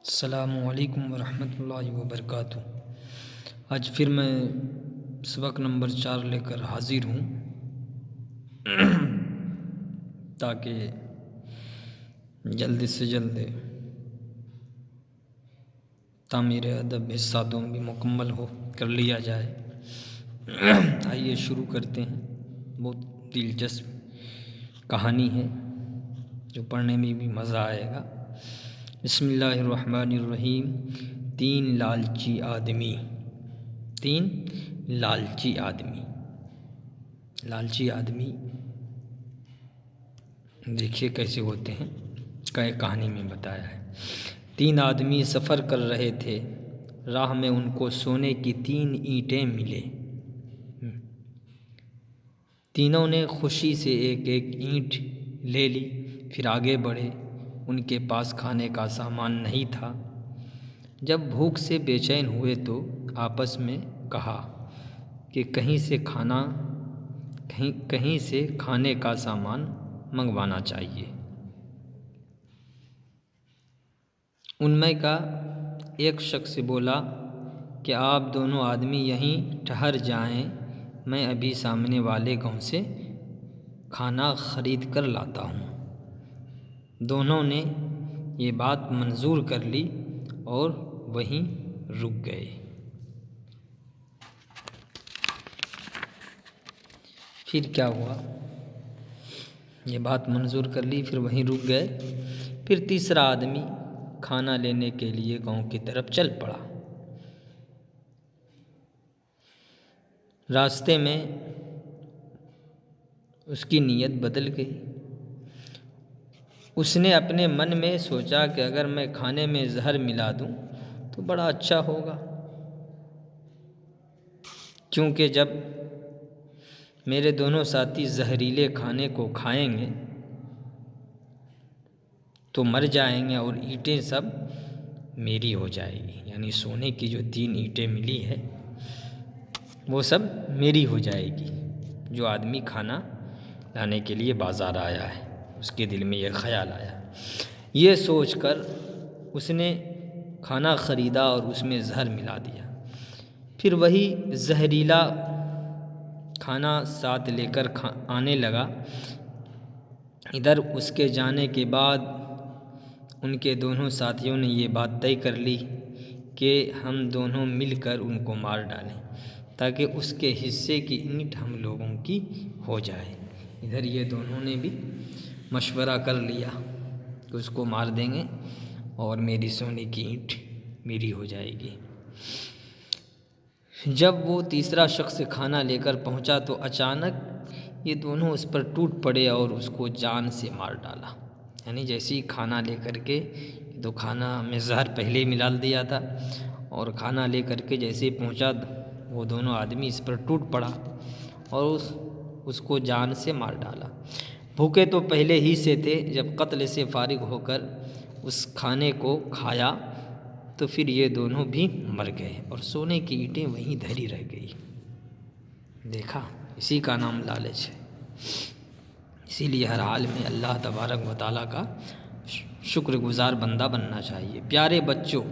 السلام علیکم ورحمۃ اللہ وبرکاتہ۔ آج پھر میں سبق نمبر 4 لے کر حاضر ہوں تاکہ جلد سے جلد تعمیر ادب حصہ 2 بھی مکمل کر لیا جائے۔ آئیے شروع کرتے ہیں۔ بہت دلچسپ کہانی ہے جو پڑھنے میں بھی مزہ آئے گا۔ بسم اللہ الرحمن الرحیم۔ 3 لالچی آدمی۔ لالچی آدمی دیکھیے کیسے ہوتے ہیں، کہانی میں بتایا ہے۔ 3 آدمی سفر کر رہے تھے، راہ میں ان کو سونے کی 3 اینٹیں ملے۔ تینوں نے خوشی سے ایک ایک اینٹ لے لی، پھر آگے بڑھے۔ ان کے پاس کھانے کا سامان نہیں تھا۔ جب بھوک سے بے چین ہوئے تو آپس میں کہا کہ کہیں سے کھانے کا سامان منگوانا چاہیے۔ ان میں کا ایک شخص بولا کہ آپ دونوں آدمی یہیں ٹھہر جائیں، میں ابھی سامنے والے گاؤں سے کھانا خرید کر لاتا ہوں۔ دونوں نے یہ بات منظور کر لی اور وہیں رک گئے۔ پھر کیا ہوا؟ یہ بات منظور کر لی، پھر وہیں رک گئے۔ پھر تیسرا آدمی کھانا لینے کے لیے گاؤں کی طرف چل پڑا۔ راستے میں اس کی نیت بدل گئی۔ اس نے اپنے من میں سوچا کہ اگر میں کھانے میں زہر ملا دوں تو بڑا اچھا ہوگا، کیونکہ جب میرے دونوں ساتھی زہریلے کھانے کو کھائیں گے تو مر جائیں گے اور اینٹیں سب میری ہو جائے گی، یعنی سونے کی جو 3 اینٹیں ملی ہے وہ سب میری ہو جائے گی۔ جو آدمی کھانا لانے کے لیے بازار آیا ہے اس کے دل میں یہ خیال آیا۔ یہ سوچ کر اس نے کھانا خریدا اور اس میں زہر ملا دیا۔ پھر وہی زہریلا کھانا ساتھ لے کر آنے لگا۔ ادھر اس کے جانے کے بعد ان کے دونوں ساتھیوں نے یہ بات طے کر لی کہ ہم دونوں مل کر ان کو مار ڈالیں تاکہ اس کے حصے کی اینٹ ہم لوگوں کی ہو جائے۔ ادھر یہ دونوں نے بھی مشورہ کر لیا کہ اس کو مار دیں گے اور میری سونے کی اینٹ میری ہو جائے گی۔ جب وہ تیسرا شخص کھانا لے کر پہنچا تو اچانک یہ دونوں اس پر ٹوٹ پڑے اور اس کو جان سے مار ڈالا۔ یعنی جیسے ہی کھانا لے کر کے، تو کھانا میں زہر پہلے ہی ملا دیا تھا، اور کھانا لے کر کے جیسے ہی پہنچا وہ دونوں آدمی اس پر ٹوٹ پڑا اور اس کو جان سے مار ڈالا۔ بھوکے تو پہلے ہی سے تھے، جب قتل سے فارغ ہو کر اس کھانے کو کھایا تو پھر یہ دونوں بھی مر گئے اور سونے کی اینٹیں وہیں دھری رہ گئی۔ دیکھا، اسی کا نام لالچ ہے۔ اسی لیے ہر حال میں اللہ تبارک و تعالیٰ کا شکر گزار بندہ بننا چاہیے۔ پیارے بچوں،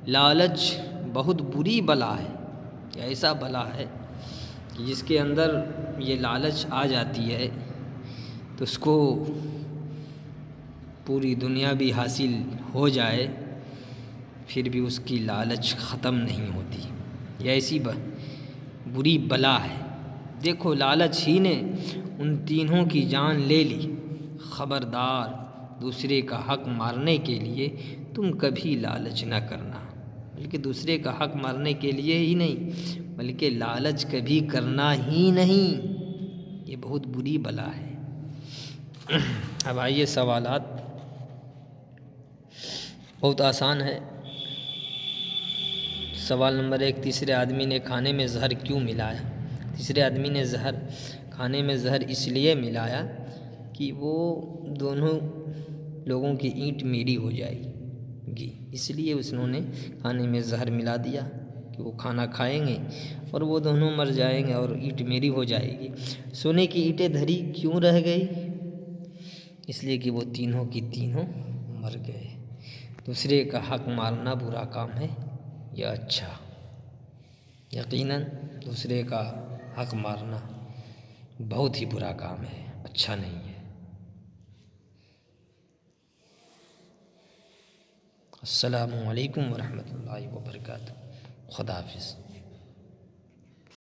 لالچ بہت بری بلا ہے۔ یہ ایسا بلا ہے کہ جس کے اندر یہ لالچ آ جاتی ہے تو اس کو پوری دنیا بھی حاصل ہو جائے پھر بھی اس کی لالچ ختم نہیں ہوتی۔ یہ ایسی بری بلا ہے۔ دیکھو، لالچ ہی نے ان تینوں کی جان لے لی۔ خبردار، دوسرے کا حق مارنے کے لیے تم کبھی لالچ نہ کرنا، بلکہ دوسرے کا حق مارنے کے لیے ہی نہیں بلکہ لالچ کبھی کرنا ہی نہیں۔ یہ بہت بری بلا ہے۔ اب آئیے سوالات، بہت آسان ہے۔ سوال نمبر 1، تیسرے آدمی نے کھانے میں زہر کیوں ملایا؟ تیسرے آدمی نے کھانے میں زہر اس لیے ملایا کہ وہ دونوں لوگوں کی اینٹ میری ہو جائے گی، اس لیے انہوں نے کھانے میں زہر ملا دیا کہ وہ کھانا کھائیں گے اور وہ دونوں مر جائیں گے اور اینٹ میری ہو جائے گی۔ سونے کی اینٹیں دھری کیوں رہ گئی؟ اس لیے کہ وہ تینوں کی تینوں مر گئے۔ دوسرے کا حق مارنا برا کام ہے یا اچھا؟ یقیناً دوسرے کا حق مارنا بہت ہی برا کام ہے، اچھا نہیں ہے۔ السلام علیکم ورحمۃ اللہ وبرکاتہ۔ خدا حافظ۔